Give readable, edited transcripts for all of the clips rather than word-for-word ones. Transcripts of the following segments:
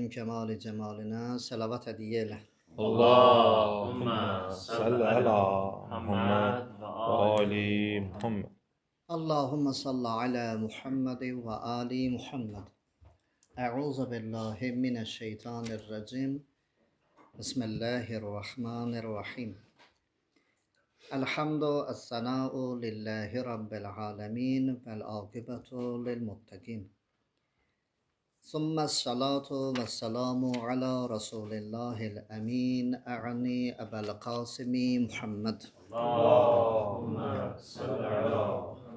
min kemali cemaline selavat hediye eyle. Allahümme salli ala Muhammed ve ali Muhammed. Allahümme salli ala Muhammed ve ali Muhammed. Euzu billahi mineşşeytanirracim. Bismillahirrahmanirrahim. Elhamdu es-sena'u lillahi rabbil alemin vel akibetu lil muttaqin. ثم الصلاة والسلام على رسول الله الأمين أعني أبا القاسم محمد اللهم salli ala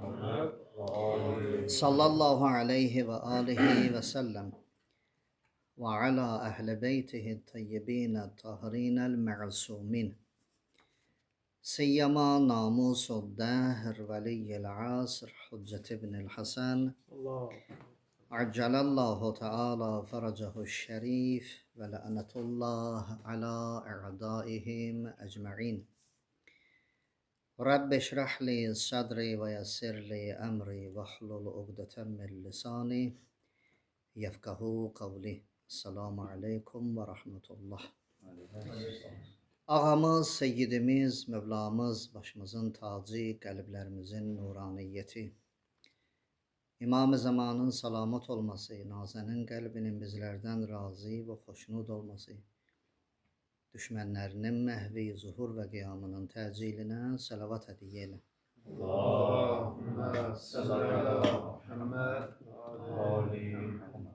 Muhammed ve ali صلى الله عليه وآله وسلم وعلى أهل بيته الطيبين الطاهرين المعصومين سيما ناموس الدهر ولي العصر حجة ابن الحسن عجل الله تعالى فرجه الشريف ولعنة الله على أعدائهم أجمعين رب اشرح لي صدري ويسر لي أمري واحلل عقدة من لساني يفقهوا قولي Esselamu Aleyküm ve Rahmetullah. Ağamız, Seyyidimiz, Mevlamız, başımızın tacı, kalplerimizin nuraniyyeti, İmam-ı Zamanın salamat olması, Nazenin kalbinin bizlerden razı ve hoşnut olması, düşmanlarının mehvi, zuhur ve kıyamının teciline salavat hediye eyle. Allahümme salli ala Muhammed ve ali Muhammed.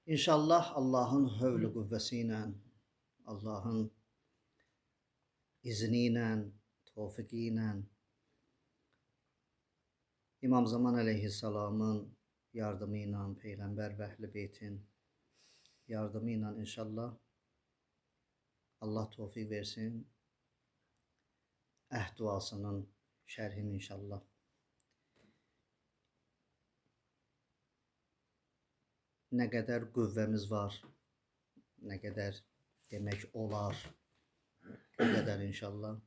İnşallah Allah'ın hövlü kuvvesiyle, Allah'ın izniyle, tevfikiyle, İmam Zaman Aleyhisselam'ın yardımıyla, Peygamber ve Ehl-i Beyt'in yardımıyla inşallah Allah tevfik versin. Duasının şerhini inşallah. Ne kadar kuvvemiz var, ne kadar demek olar, o kadar inşallah.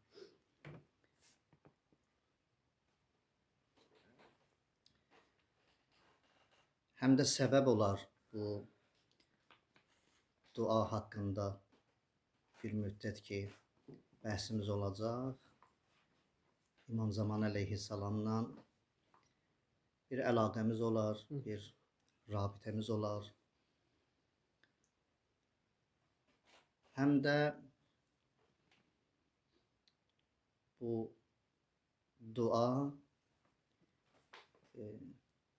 Hem de sebep olar bu dua hakkında bir müddet ki bəhsimiz olacaq. İmam Zaman Aleyhisselam'la bir əlaqəmiz olar, bir rabitemiz olar. Hem de bu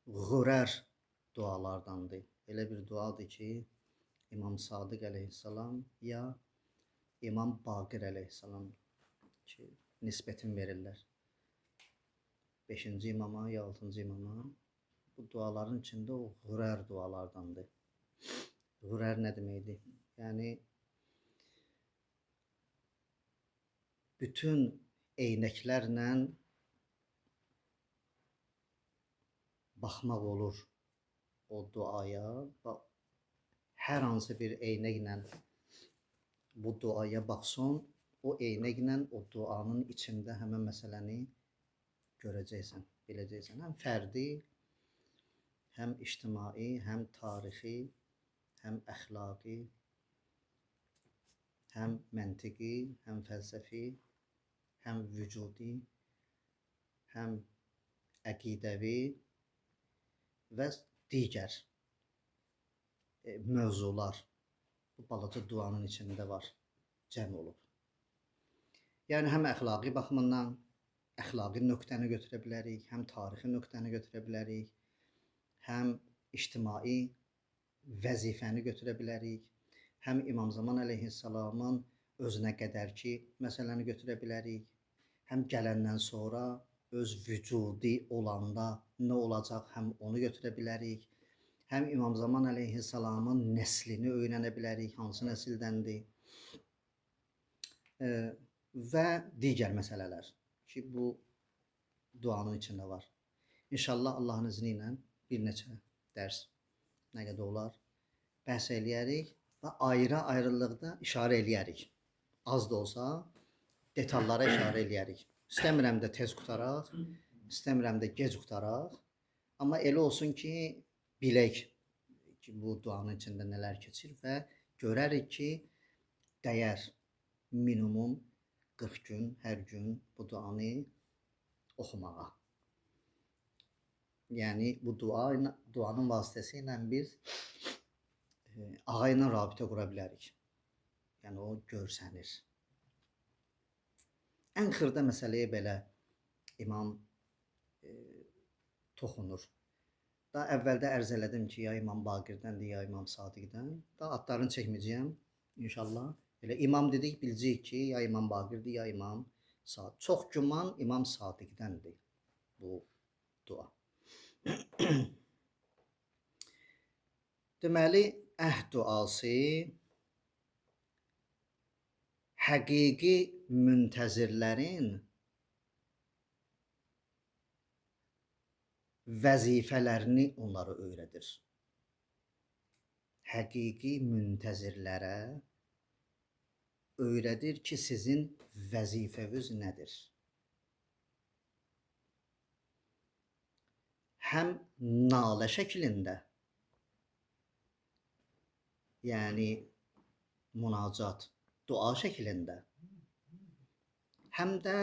duağurər dualardandır. Elə bir duadır ki, İmam Sadiq Aleyhisselam ya İmam Baqir Aleyhisselam ki, nisbətin verirlər. 5-ci imama ya 6-cı imama. Bu duaların içinde oğurər dualardandır.Ğurər ne deməkdir? Yani bütün eynəklərlə baxmaq olur o duaya. Hər hansı bir eynəklə bu duaya baxsın, o eynəklə o duanın içində həmən məsələni görəcəksən, biləcəksən. Həm fərdi, hem ictimai, hem tarihi, hem əxlaqi, hem məntiqi, hem fəlsəfi, hem vücudi, hem əqidəvi və digər mövzular bu balaca duanın içində var, cəm olub. Yəni həm əxlaqi baxımından əxlaqi nöqtəni götürə bilərik, həm tarixi nöqtəni götürə bilərik, həm ictimai vəzifəni götürə bilərik, həm İmam Zaman Aleyhisselamın özünə qədər ki məsələni götürə bilərik, həm gələndən sonra öz vücudi olanda nə olacaq, həm onu götürə bilərik, həm İmam Zaman Aleyhisselamın nəslini öyrənə bilərik, hansı nəsildəndir və digər məsələlər ki, bu duanın içində var. İnşallah Allah'ın izniyle bir neçə dərs nə qədər olar bəhs eləyərik və ayrı-ayrılıqda işarə eləyərik. Az da olsa detallara işarə eləyərik. İstəmirəm də tez qutaraq, istəmirəm də gec qutaraq. Amma elə olsun ki, bilək ki, bu duanın içində nələr keçir və görərik ki, dəyər minimum 40 gün hər gün bu duanı oxumağa. Yəni bu duanın vasitəsilə biz ağa ilə rabitə qura bilərik. Yəni o görsənir. Ən xırda məsələyə belə İmam toxunur. Daha əvvəldə ərz elədim ki, ya İmam Baqirdəndir, ya İmam Sadiqdən. Daha adlarını çəkməyəcəyəm inşallah. Elə imam dedik, biləcəyik ki, ya İmam Baqirdir, ya İmam Sadiq. Çox güman İmam Sadiqdəndir bu dua. Deməli, əhd duası həqiqi müntəzirlərin vəzifələrini onlara öyrədir. Həqiqi müntəzirlərə öyrədir ki, sizin vəzifəniz nədir? Həm nalə şəklində, yəni münacat, dua şəklində, həm də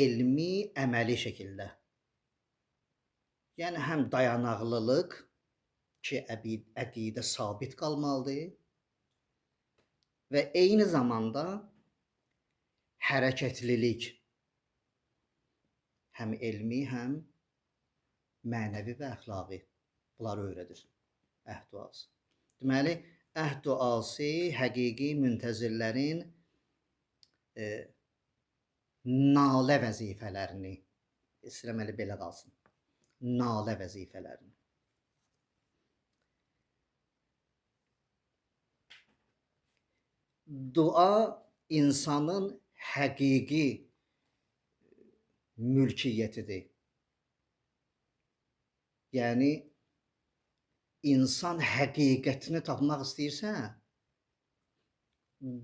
elmi, əməli şəkildə. Yəni həm dayanaqlılıq ki, əqidə sabit qalmalıdır və eyni zamanda hərəkətlilik, həm elmi, həm mənəvi və əxlaqi bunları öyrədir əhd duası. Deməli, əhd duası həqiqi müntəzirlərin nalə vəzifələrini, istəməli belə qalsın, nalə vəzifələrini. Dua insanın həqiqi mülkiyyətidir. Yəni, insan həqiqətini tapmaq istəyirsə,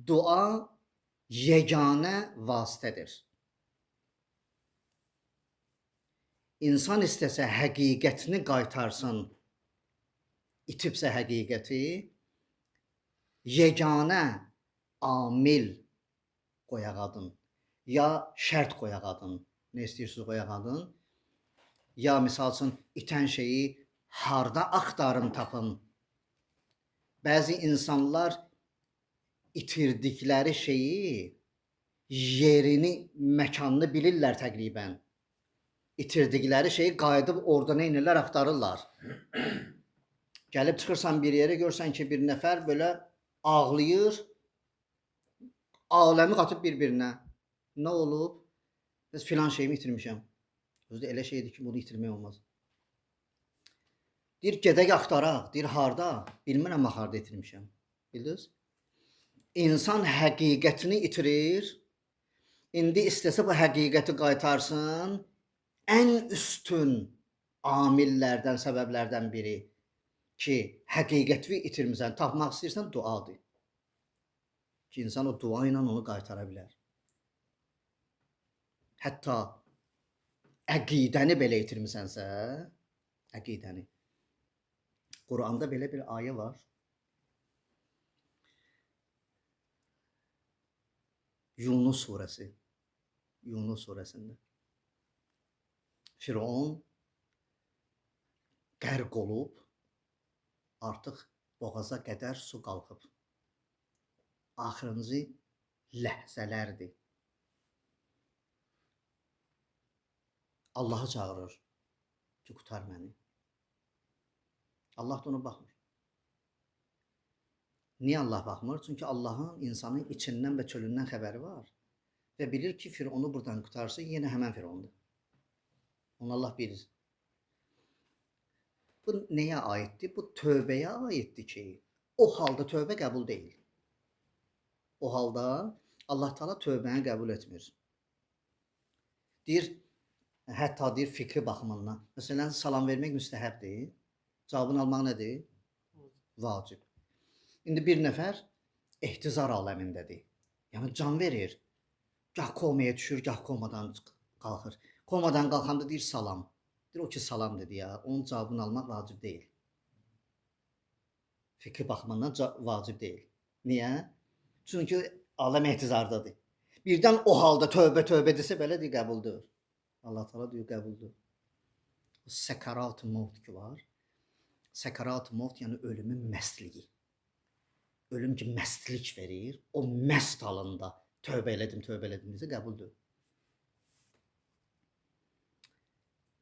dua yeganə vasitədir. İnsan istəsə həqiqətini qaytarsın, itibsə həqiqəti, yeganə amil qoyağadın, ya şərt qoyağadın, nə istəyirsiniz qoyağadın, ya misal üçün itən şeyi harda axtarın tapın. Bəzi insanlar itirdikləri şeyi, yerini, məkanını bilirlər təqribən. İtirdikləri şeyi qayıdıb orada nə edirlər, axtarırlar. Gəlib çıxırsan bir yerə, görsən ki, bir nəfər belə ağlayır, aləmi qatıb bir-birinə. Nə olub? Biz filan şeyimi itirmişəm. Özü elə şeydir ki, bunu itirmək olmaz. Deyir, gedək axtaraq. Deyir, harda? Bilmirəm, harda itirmişəm. Bildiniz? İnsan həqiqətini itirir. İndi istəsə bu həqiqəti qaytarsın. Ən üstün amillərdən, səbəblərdən biri ki, həqiqəti itirmirsən, tapmaq istəyirsən, duadır. Ki, insan o dua ilə onu qaytara bilər. Hətta əqidəni belə itirmisənsə, əqidəni. Quranda belə bir ayə var. Yunus surəsi. Yunus surəsində. Firon qərq olub, artıq boğaza qədər su qalxıb. Axırıncı ləhzələrdir. Allahı çağırır ki, qutar məni. Allah da ona baxmır. Niyə Allah baxmır? Çünki Allahın insanın içindən və çölündən xəbəri var. Və bilir ki, Fironu buradan qutarsa, yenə həmən Firondur. Onu Allah bilir. Bu nəyə aiddir? Bu tövbəyə aiddir ki, o halda tövbə qəbul deyil. O halda Allah Taala tövbəni qəbul etmir. Deyir, hətta deyir fikri baxımından. Məsələn, salam vermək müstəhəbdir. Cavabını almaq nədir? Vacib. İndi bir nəfər ehtizar aləmindədir. Yəni can verir. Gah komaya düşür, gah komadan qalxır. Komadan qalxanda deyir salam. Deyir o ki salam dedi ya. Onun cavabını almaq vacib deyil. Fikri baxımından vacib deyil. Niyə? Çünki aləm ehtizardadır. Birdən o halda tövbə desə belə deyir qəbuldur. Allah Taala deyir qəbuldur. Səkarat-ı mevt ki var. Səkarat-ı mevt yəni ölümün məstliyi. Ölüm ki məstlik verir. O məst halında tövbə elədim desə qəbuldur.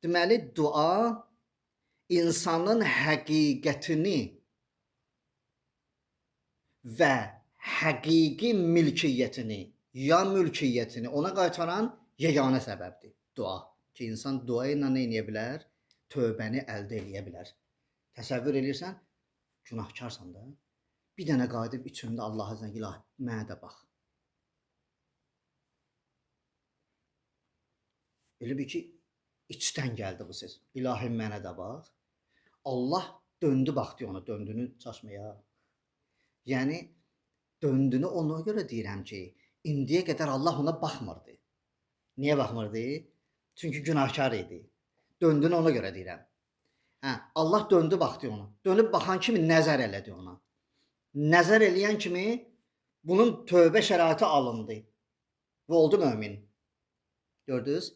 Deməli dua insanın həqiqətini və həqiqi mülkiyyətini ya mülkiyyətini ona qaytaran yeganə səbəbdir. Dua. Ki insan dua ilə nə edə bilər? Tövbəni əldə edə bilər. Təsəvvür edirsən, günahkarsan da. Bir dənə qayıdıb içində Allah'a zəng ilahi, mənə də bax. Elə bir ki, içdən gəldi bu ses. İlahi mənə də bax. Allah döndü baxdı ona, döndüğünü çaşmaya. Yəni döndüğünü ona görə deyirəm ki, indiyə qədər Allah ona baxmırdı. Niyə baxmırdı? Çünki günahkar idi. Döndüğünü ona görə deyirəm. Allah döndü baxdı ona. Dönüb baxan kimi nəzər elədi ona. Nəzər eləyən kimi bunun tövbə şəraiti alındı. Və oldu mömin. Gördünüz?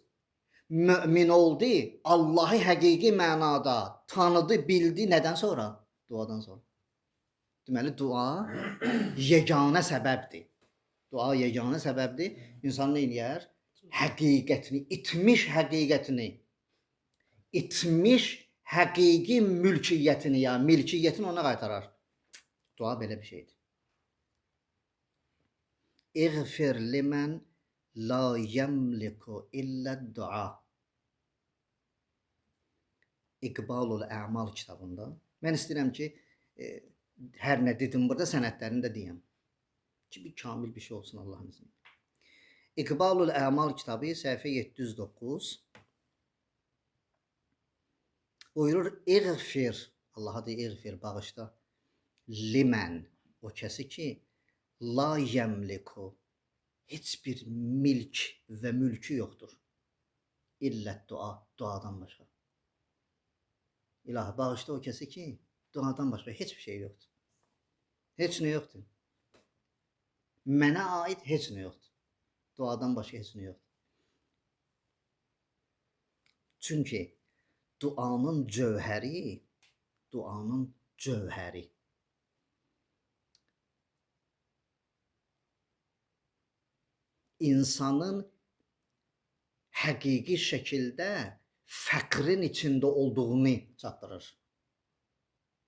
Mömin oldu, Allah'ı həqiqi mənada tanıdı, bildi. Nədən sonra? Duadan sonra. Deməli, dua yeganə səbəbdir. Dua yeganə səbəbdir. İnsan nə eləyər? Həqiqətini, itmiş həqiqətini, itmiş həqiqi mülkiyyətini ya milkiyyətini ona qaytarar. Dua belə bir şeydir. İğfir limən la yemliku illə dua. İqbalul Əmal kitabında. Mən istəyirəm ki, hər nə dedim burada sənədlərini də deyəm. Ki, bir kamil bir şey olsun Allah'ın izniyle. İqbalul Əmal kitabı səhifə 709. Buyurur, İğfir, Allah'a deyir, İğfir, bağışla. Limən, o kəsi ki, la yemliku, heç bir milk və mülkü yoxdur. İllət dua, duadan başqa. İlahi, bağışla o kəsi ki, duadan başqa heç bir şey yoxdur. Heç nə yoxdur. Mənə aid heç nə yoxdur. Duadan başqa heç nə yoxdur. Çünki duanın cövhəri, insanın həqiqi şəkildə fəqrin içində olduğunu çatdırır.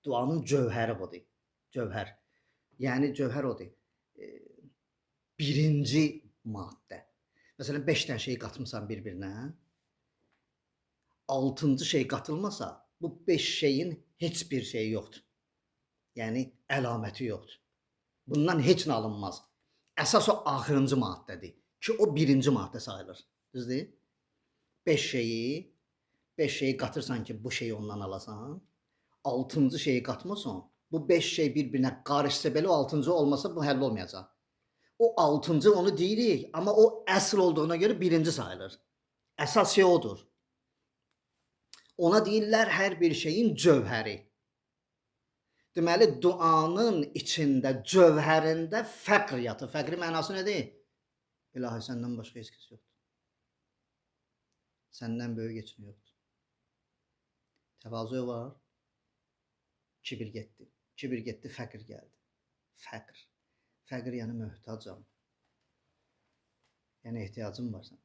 Duanın cövhəri budur. Cövhər. Yəni cövhər odur. Birinci maddə. Məsələn 5 dənə şey qatmısan bir-birinə. 6-cı şey qatılmasa, bu 5 şeyin heç bir şeyi yoxdur. Yəni əlaməti yoxdur. Bundan heç nə alınmaz. Əsas o axırıncı maddədir ki, o birinci maddə sayılır. Düzdür? 5 şeyi qatırsan ki, bu şeyi ondan alasan, 6-cı şeyi qatmasan, bu 5 şey bir-birinə qarışsa belə o 6-cı olmasa bu həll olmayacaq. O 6-cı onu deyirik, amma o əsl olduğuna görə birinci sayılır. Əsas şey odur. Ona deyirlər hər bir şeyin cövhəri. Deməli, duanın içində, cövhərində fəqr yatır. Fəqri mənası nədir? İlahi, səndən başqa heç kəs yoxdur. Səndən böyük heç nə yoxdur. Təvazu var, kibir getdi. Kibir getdi, fəqr gəldi. Fəqr. Fəqr yəni möhtacam. Yəni ehtiyacım var sənə.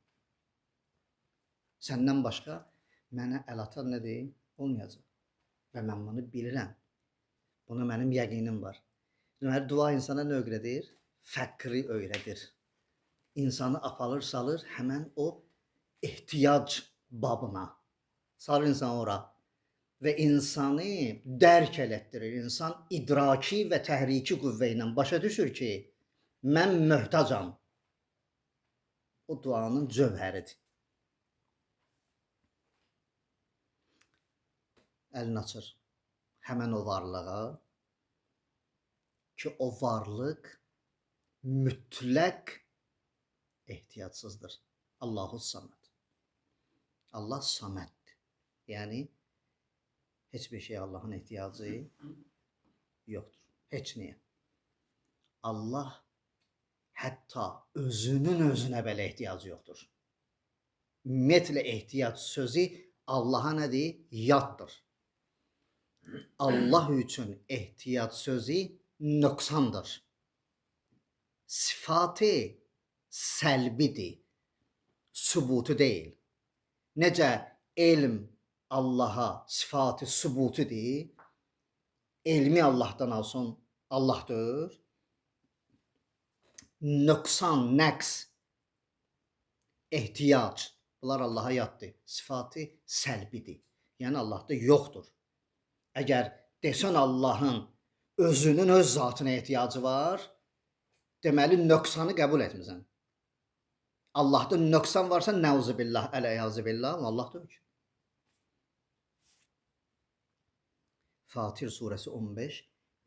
Səndən başqa mənə əl atan nədir? Olmayacaq. Və mən bunu bilirəm. Buna mənim yəqinim var. Deməli, dua insana nə öyrədir? Fəqri öyrədir. İnsanı apalır, salır həmən o ehtiyac babına. Salır insan ora. Və insanı dərk elətdirir. İnsan idraki və təhriki qüvvə ilə başa düşür ki, mən möhtacam. O duanın cövhəridir. Əlini açır həmən o varlığa ki, o varlıq mütləq ehtiyacsızdır. Allahu Saməd. Allah Saməddir. Yəni heç bir şey Allahın ehtiyacı yoxdur. Heç niyə. Allah hətta özünün özünə belə ehtiyacı yoxdur. Ümumiyyətlə ehtiyac sözü Allaha nədir? Yaddır. Allah üçün ehtiyac sözü nöqsandır. Sıfatı səlbidir, sübutu deyil. Necə elm Allaha sıfatı sübutudur, elmi Allahdan alsın, Allahdır. Nöqsan, nəqs, ehtiyac, bunlar Allaha yaddır. Sıfatı səlbidir. Yəni Allahda yoxdur. Əgər desən Allahın özünün öz zatına ehtiyacı var, deməli nöqsanı qəbul etmirsən. Allahda nöqsan varsa nəuzubillah, əleyhazubillah, Allah da yox. Fatir surəsi 15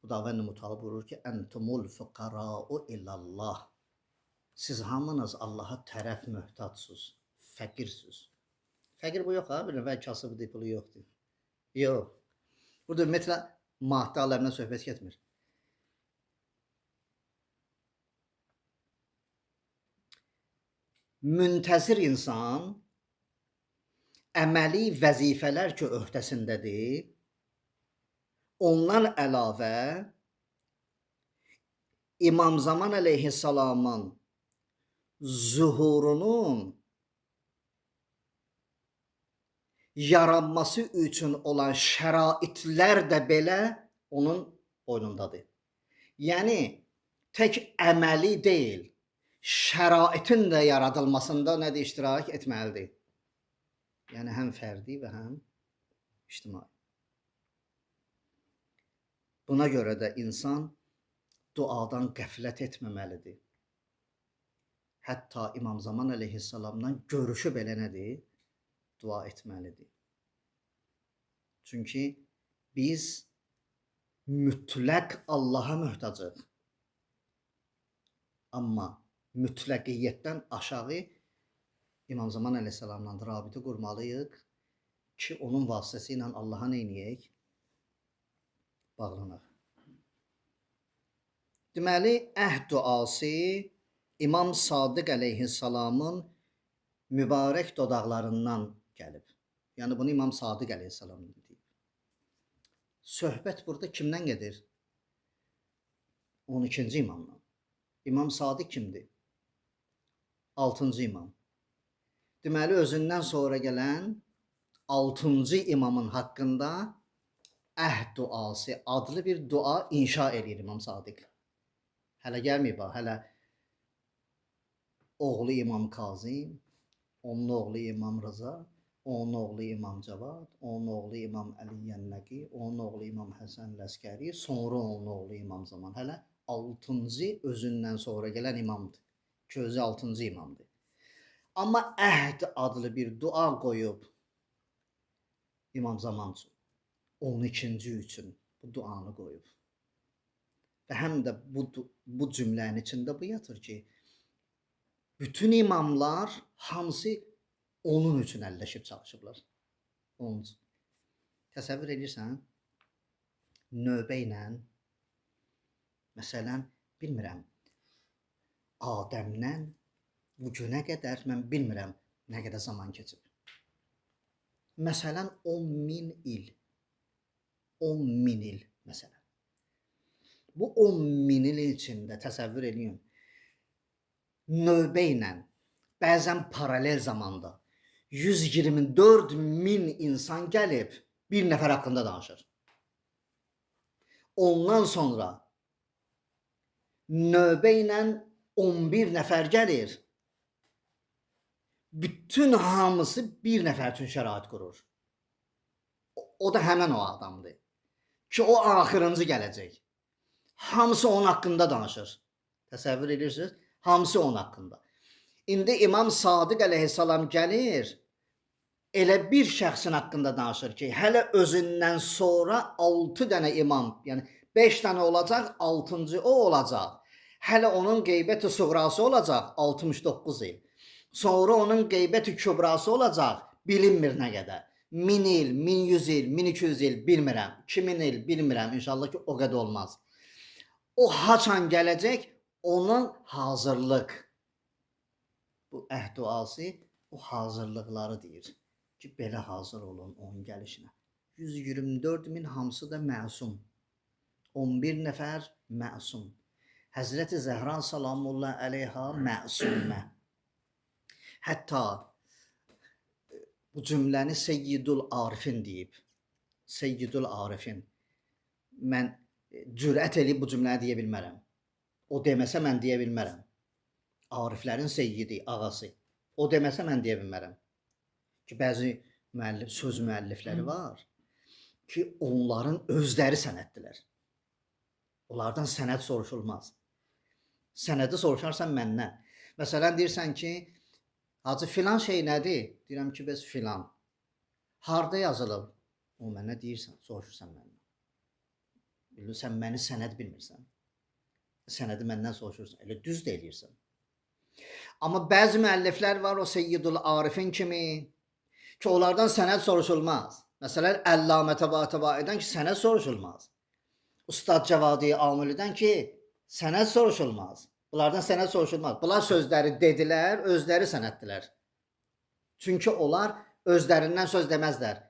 Xudavənd Mütəala buyurur ki, Entumul fuqara'u ilallah. Siz hamınız Allaha tərəf möhtacsınız, fəqirsiniz. Fəqir bu yox ha, bir nəfər kasıbdır, pulu yoxdur. Yox. Burada ümumiyyətlə maddi aləmindən söhbət getmir. Müntəzir insan əməli vəzifələr ki, öhdəsindədir, ondan əlavə İmam Zaman əleyhissalamın zuhurunun yaranması üçün olan şəraitlər də belə onun boynundadır. Yəni, tək əməli deyil, şəraitin də yaradılmasında nədir, iştirak etməlidir. Yəni, həm fərdi və həm ictimai. Buna görə də insan duadan qəflət etməməlidir. Hətta İmam Zaman əleyhissalamdan görüşü belə nədir? Dua etməlidir. Çünki biz mütləq Allaha möhtacıq. Amma mütləqiyyətdən aşağı İmam Zaman əleyhissalamla rabitə qurmalıyıq ki, onun vasitəsilə Allaha neyniyək? Bağlanaq. Deməli, əhd duası İmam Sadiq əleyhissalamın mübarək dodaqlarından gəlib. Yəni, bunu İmam Sadiq əleyhissalam deyib. Söhbət burada kimdən gedir? 12-ci imamdan. İmam Sadiq kimdir? 6-cı imam. Deməli, özündən sonra gələn 6-cı imamın haqqında əhd duası adlı bir dua inşa edir İmam Sadiq. Hələ gəlməyib, hələ oğlu İmam Kazim, onun oğlu İmam Rıza, onun oğlu İmam Cavad, onun oğlu İmam Əli Yənnəqi, onun oğlu İmam Həsən Ləskəri, sonra onun oğlu İmam Zaman. Hələ 6-cı özündən sonra gələn imamdır. Ki, özü 6-cı imamdır. Amma əhd adlı bir dua qoyub İmam Zaman üçün, 12-ci üçün bu duanı qoyub. Və həm də bu cümlənin içində bu yatır ki, bütün imamlar hamısı onun üçün əlləşib çalışıblar. Onun üçün. Təsəvvür edirsən, növbə ilə, məsələn, bilmirəm, Adəmdən bu günə qədər mən bilmirəm nə qədər zaman keçib. Məsələn, 10.000 il. 10.000 il, məsələn. Bu 10.000 il içində təsəvvür edin, növbə ilə, bəzən paralel zamanda 124.000 insan gəlib bir nəfər haqqında danışır. Ondan sonra növbə ilə 11 nəfər gəlir. Bütün hamısı bir nəfər üçün şərait qurur. O da həmən o adamdır. Ki, o axırıncı gələcək. Hamısı onun haqqında danışır. Təsəvvür edirsiniz? Hamısı onun haqqında. İndi İmam Sadiq əleyhissalam gəlir, elə bir şəxsin haqqında danışır ki, hələ özündən sonra 6 dənə imam, yəni 5 dənə olacaq, 6-cı o olacaq. Hələ onun qeybət-i suğrası olacaq, 69 il. Sonra onun qeybət-i kübrası olacaq, bilinmir nə qədər. 1000 il, 1100 il, 1200 il bilmirəm, 2000 il bilmirəm, inşallah ki o qədər olmaz. O haçan gələcək, onun hazırlıq. Bu əhd duası o hazırlıqları deyir ki, belə hazır olun onun gəlişinə. 124.000 hamısı da məsum. 11 nəfər məsum. Həzrəti Zəhra salamullah əleyha məsumə. Hətta bu cümləni Seyyidul Arifin deyib. Seyyidul Arifin. Mən cürət edib bu cümləni deyə bilmərəm. O deməsə mən deyə bilmərəm. Ariflərin seyyidi, ağası. O deməsə mən deyə bilmərəm. Ki, bəzi söz müəllifləri var ki, onların özləri sənəddilər. Onlardan sənəd soruşulmaz. Sənədi soruşarsan məndən. Məsələn, deyirsən ki, hacı filan şey nədir? Deyirəm ki, bəs filan. Harda yazılıb? O mənə deyirsən, soruşursan məndən. Bilirsən, məni sənəd bilmirsən. Sənədi məndən soruşursan. Elə düz də eləyirsən. Amma bəzi müəlliflər var o Seyyidul Arifin kimi ki, onlardan sənəd soruşulmaz. Məsələn, Əllamə Təbatəbaidən ki, sənəd soruşulmaz. Ustad Cavadi Amilidən ki, sənəd soruşulmaz. Bunlardan sənəd soruşulmaz. Bunlar sözləri dedilər, özləri sənəddilər. Çünki onlar özlərindən söz deməzlər.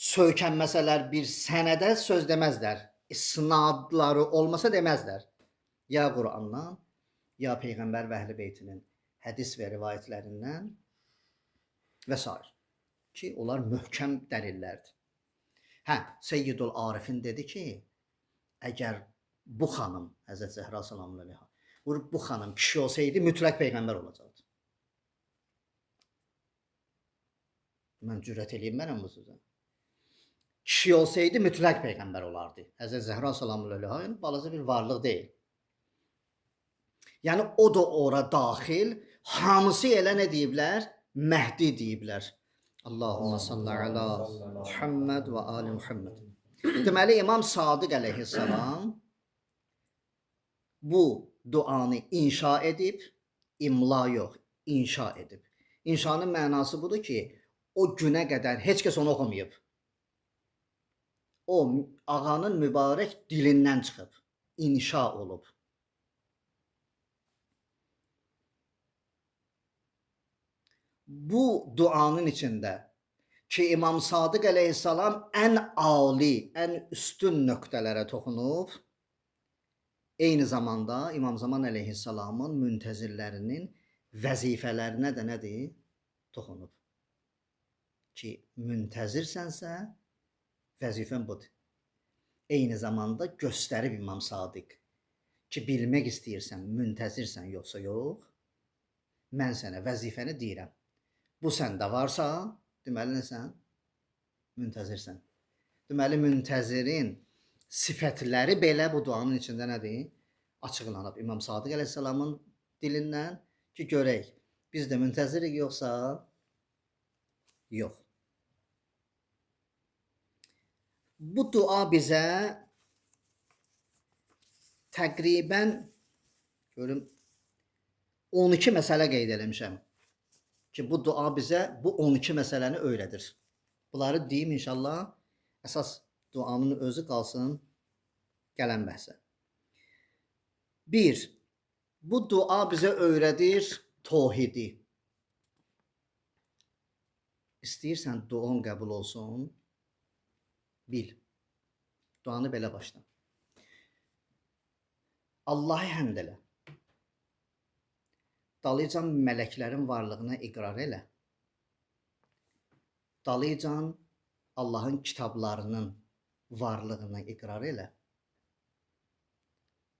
Söykənməsələr bir sənədə söz deməzlər. İsnadları olmasa deməzlər. Ya Qurandan, ya Peyğəmbər və Əhl-i Beytinin hədis və rivayətlərindən və s. Ki, onlar möhkəm dəlillərdir. Hə, Seyyidul Arifin dedi ki, əgər bu xanım, Həzrət Zəhra salamullah əleyha, bu xanım kişi olsaydı, mütləq Peyğəmbər olacaqdı. Mən cürət eləyim mənəm bu sözə. Kişi olsaydı, mütləq Peyğəmbər olardı. Həzrət Zəhra salamullah əleyha balaca bir varlıq deyil. Yəni, o da ora daxil, hamısı elə nə deyiblər? Məhdi deyiblər. Allahumma salli ala Muhammed və ali Muhammed. Deməli, İmam Sadiq əleyhissalam bu duanı inşa edib, imla yox, inşa edib. İnşanın mənası budur ki, o günə qədər heç kəs onu oxumayıb. O, ağanın mübarək dilindən çıxıb, inşa olub. Bu duanın içində ki, İmam Sadiq əleyhissalam ən ali, ən üstün nöqtələrə toxunub, eyni zamanda İmam Zaman əleyhissalamın müntəzirlərinin vəzifələrinə də nədir? Toxunub. Ki, müntəzirsənsə, vəzifən budur. Eyni zamanda göstərib İmam Sadiq ki, bilmək istəyirsən, müntəzirsən yoxsa yox, mən sənə vəzifəni deyirəm. Bu səndə varsa, deməli nəsən? Müntəzirsən. Deməli, müntəzirin sifətləri belə bu duanın içində nədir? Açıqlanıb İmam Sadiq əleyhissalamın dilindən ki, görək, biz də müntəzirik yoxsa yox. Bu dua bizə təqribən görüm 12 məsələ qeyd eləmişəm. Ki, bu dua bizə bu 12 məsələni öyrədir. Bunları deyim inşallah, əsas duanın özü qalsın gələn bəhsə. 1. Bu dua bizə öyrədir tohidi. İstəyirsən duan qəbul olsun, bil. Duanı belə başla. Allahı həmd elə. Dalıcan mələklərin varlığına iqrar elə. Dalıcan Allahın kitablarının varlığına iqrar elə.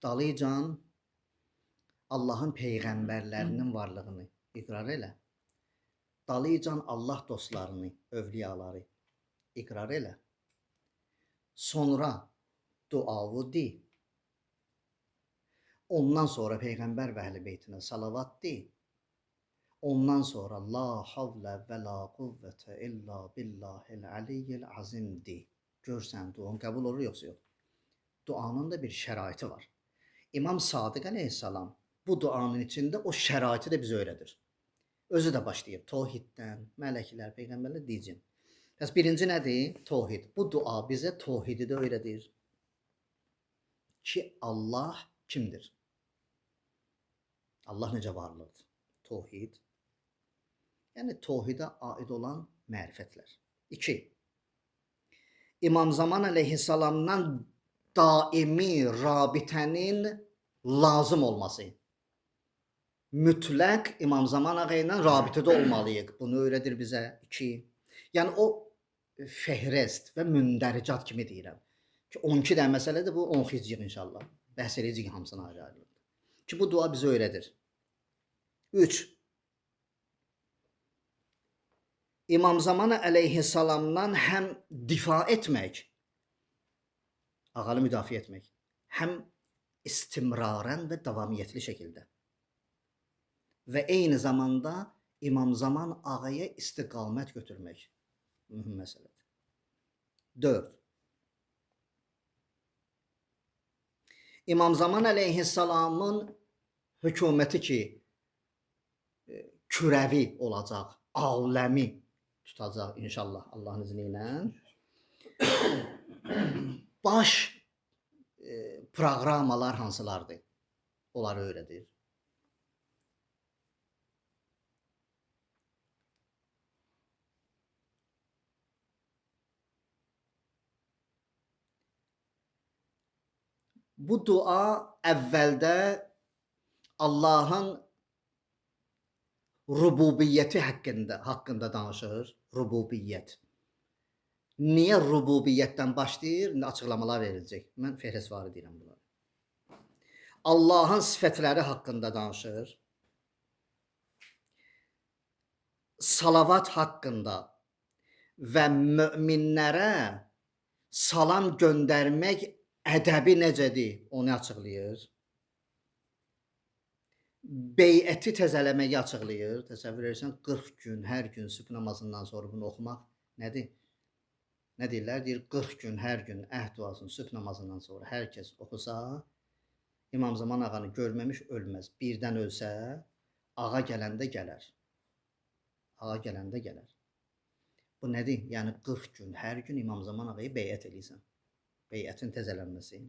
Dalıcan Allahın peyğəmbərlərinin varlığını iqrar elə. Dalıcan Allah dostlarını, övliyaları iqrar elə. Sonra duavı de. Ondan sonra Peyğəmbər və Əhl-i Beytinə salavat de. Ondan sonra la havlə və la quvvətə illa billahil aliyyil azim de. Görsən, duan qəbul olur yoxsa yox. Duanın da bir şəraiti var. İmam Sadiq əleyhissalam bu duanın içində o şəraiti də bizə öyrədir. Özü də başlayıb tohiddən, mələklər, peyğəmbərlər deyəcəm. Bəs birinci nədir? Tohid. Bu dua bizə tohidi də öyrədir. Ki Allah kimdir? Allah necə varlıqdır? Tohid. Yəni tohidə aid olan mərifətlər. 2. İmam Zaman əleyhissalamdan daimi rabitənin lazım olması. Mütləq İmam Zaman ağa ilə rabitədə olmalıyıq. Bunu öyrədir bizə. 2. Yəni o fehrest və mündəricat kimi deyirəm. Ki 12 dənə məsələdir, bu 10 xizcik inşallah. Bəhs edəcəyik hamısını ayrı-ayrı. Ki bu dua bizə öyrədir. 3. İmam Zaman əleyhissalamdan həm difa etmək, ağalı müdafiə etmək, həm istimrarən və davamiyyətli şəkildə və eyni zamanda İmam Zaman ağaya istiqamət götürmək mühüm məsələdir. 4. İmam Zaman əleyhissalamın hökuməti ki kürəvi olacaq, aləmi tutacaq inşallah Allahın izni ilə. Baş proqramalar hansılardır? Onları öyrədir. Bu dua əvvəldə Allahın rububiyyəti haqqında danışır. Rububiyyət. Niyə rububiyyətdən başlayır? Açıqlamalar veriləcək. Mən fehrisvarı deyirəm bunları. Allahın sifətləri haqqında danışır. Salavat haqqında və möminlərə salam göndərmək ədəbi necədir? Onu açıqlayır. Beyəti təzələməyi açıqlayır. Təsəvvür edirsən 40 gün, hər gün sübh namazından sonra bunu oxumaq nədir? Nə deyirlər? Deyir 40 gün, hər gün əhd duasını sübh namazından sonra hər kəs oxusa, İmam Zaman ağanı görməmiş ölməz. Birdən ölsə, ağa gələndə gələr. Ağa gələndə gələr. Bu nədir? Yəni 40 gün, hər gün İmam Zaman ağayı beyət eləyirsən. Beyətin təzələnməsi.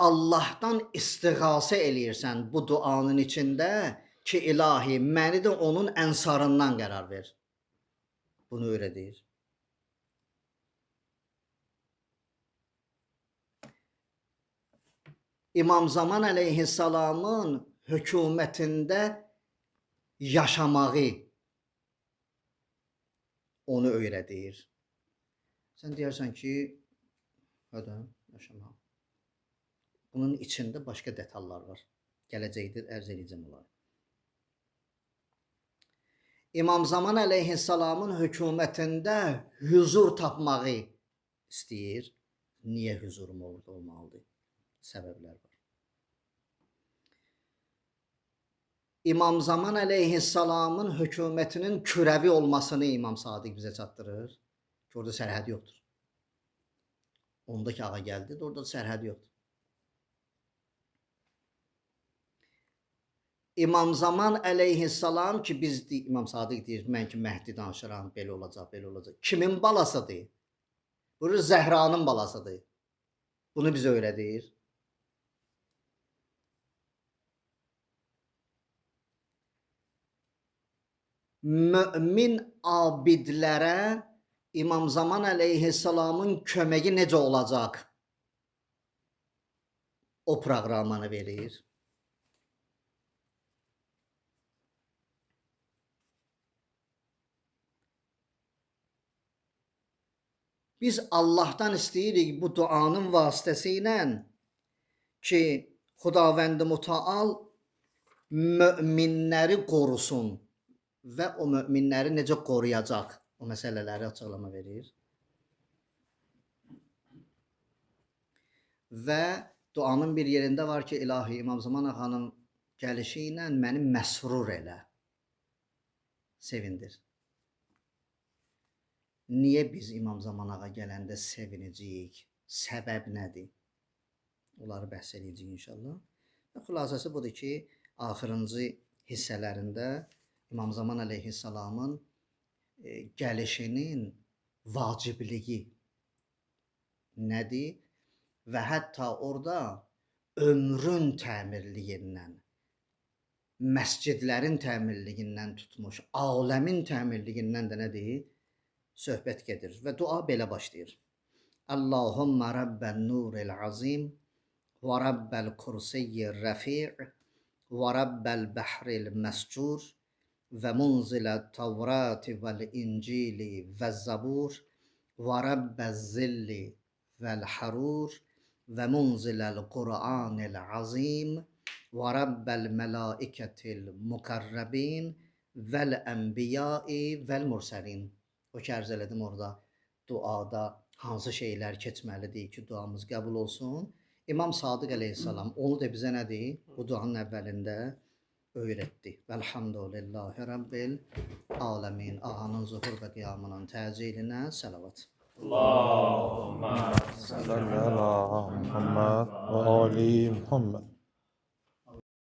Allahdan istiğasə eləyirsən bu duanın içində ki, ilahi, məni də onun ənsarından qərar ver. Bunu öyrədir. İmam Zaman əleyhissalamın hökumətində yaşamağı onu öyrədir. Sən deyərsən ki, hə, yaşamaq. Bunun içində başqa detallar var. Gələcəkdə ərz edəcəm onları. İmam Zaman əleyhissalamın hökumətində huzur tapmağı istəyir. Niyə huzurum olmalıdır? Səbəblər var. İmam Zaman əleyhissalamın hökumətinin kürəvi olmasını İmam Sadiq bizə çatdırır. Ki, orada sərhəd yoxdur. Ondakı ağa gəldi, orada sərhəd yoxdur. İmam Zaman əleyhissalam ki, biz İmam Sadiq deyir, mən ki, Məhdi danışıram, belə olacaq, belə olacaq. Kimin balasıdır? Bu Zəhranın balasıdır. Bunu bizə öyrədir. Mömin abidlərə İmam Zaman əleyhissalamın köməyi necə olacaq? O proqramını verir. Biz Allahdan istəyirik bu duanın vasitəsilə ki, Xudavənd-i Mütəal möminləri qorusun və o möminləri necə qoruyacaq? O məsələləri açıqlama verir. Və duanın bir yerində var ki, ilahi İmam Zaman ağanın gəlişi ilə məni məsrur elə, sevindir. Niyə biz İmam Zaman ağa gələndə sevinəcəyik? Səbəb nədir? Onları bəhs edəcəyik inşallah. Və xülasəsi budur ki, axırıncı hissələrində İmam Zaman əleyhissalamın gəlişinin vacibliyi nədir və hətta orada ömrün təmirliyindən, məscidlərin təmirliyindən tutmuş, aləmin təmirliyindən də nədir? Söhbət gedir və dua belə başlayır. Allahumma rabbən nuril azim və rabbəl kursiyyir rəfi' və rabbəl bəhril məscur və munzilət tavrati vəl incili və zabur və rabbəz zilli vəl harur və munziləl Qur'anil azim və rabbəl mələikətil muqarrabin vəl ənbiyai vəl mursəlin. O ki, ərz elədim orada duada hansı şeylər keçməlidir ki, duamız qəbul olsun. İmam Sadiq əleyhissalam onu da bizə nədir? Bu duanın əvvəlində öyrətdi. Vəlhamdülillahi Rabbil aləmin. Ağanın zuhur və qiyamının təcilinə səlavat. Allahumma salli ala Muhammed və ali Muhammed.